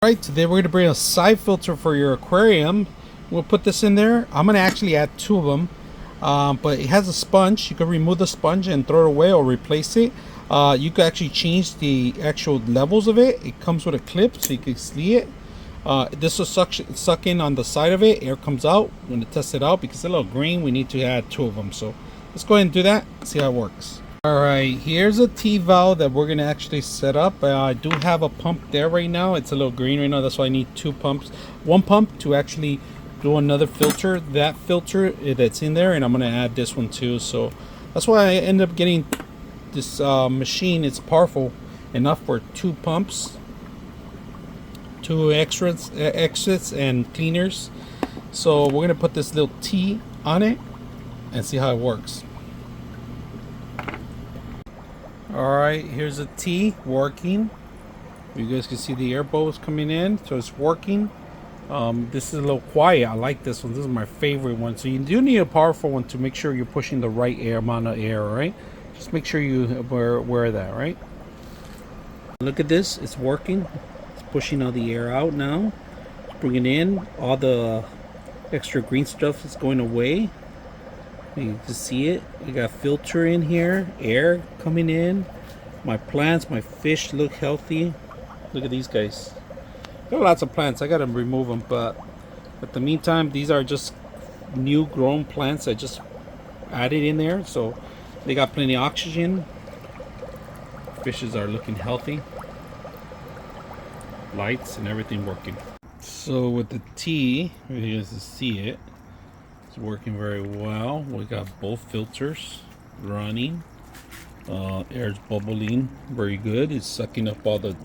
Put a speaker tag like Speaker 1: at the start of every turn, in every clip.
Speaker 1: Right, today we're going to bring a side filter for your aquarium. We'll put this in there. I'm going to actually add 2 of them, but it has a sponge. You can remove the sponge and throw it away or replace it. You can actually change the actual levels of it. It comes with a clip so you can see it. This will suck in on the side of it. Air comes out. We're going to test it out because it's a little green. We need to add 2 of them. So let's go ahead and do that, see how it works. Alright, here's a T-valve that we're going to actually set up. I do have a pump there right now. It's a little green right now. That's why I need 2 pumps. 1 pump to actually do another filter. That filter that's in there, and I'm going to add this one too. So that's why I end up getting this machine. It's powerful enough for 2 pumps, 2 exits and cleaners. So we're going to put this little T on it and see how it works. Alright, here's a T working. You guys can see the air bubbles coming in, so it's working. This is a little quiet. I like this one. This is my favorite one. So you do need a powerful one to make sure you're pushing the right amount of air, right? Just make sure you wear that, right? Look at this. It's working. It's pushing all the air out now. It's bringing in all the extra green stuff is going away. You can see it. You got filter in here, air coming in. My plants, my fish look healthy. Look at these guys. Got lots of plants. I gotta remove them, but at the meantime, these are just new grown plants I just added in there, so they got plenty of oxygen. Fishes are looking healthy. Lights and everything working. So with the T, you guys can see it. It's working very well. We got both filters running. Air's bubbling very good. It's sucking up all the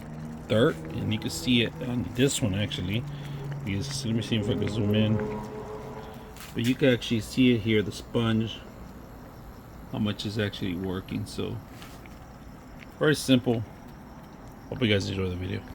Speaker 1: dirt, and you can see it on this one actually. Let me see if I can zoom in. But you can actually see it here, the sponge, how much is actually working. So very simple. Hope you guys enjoy the video.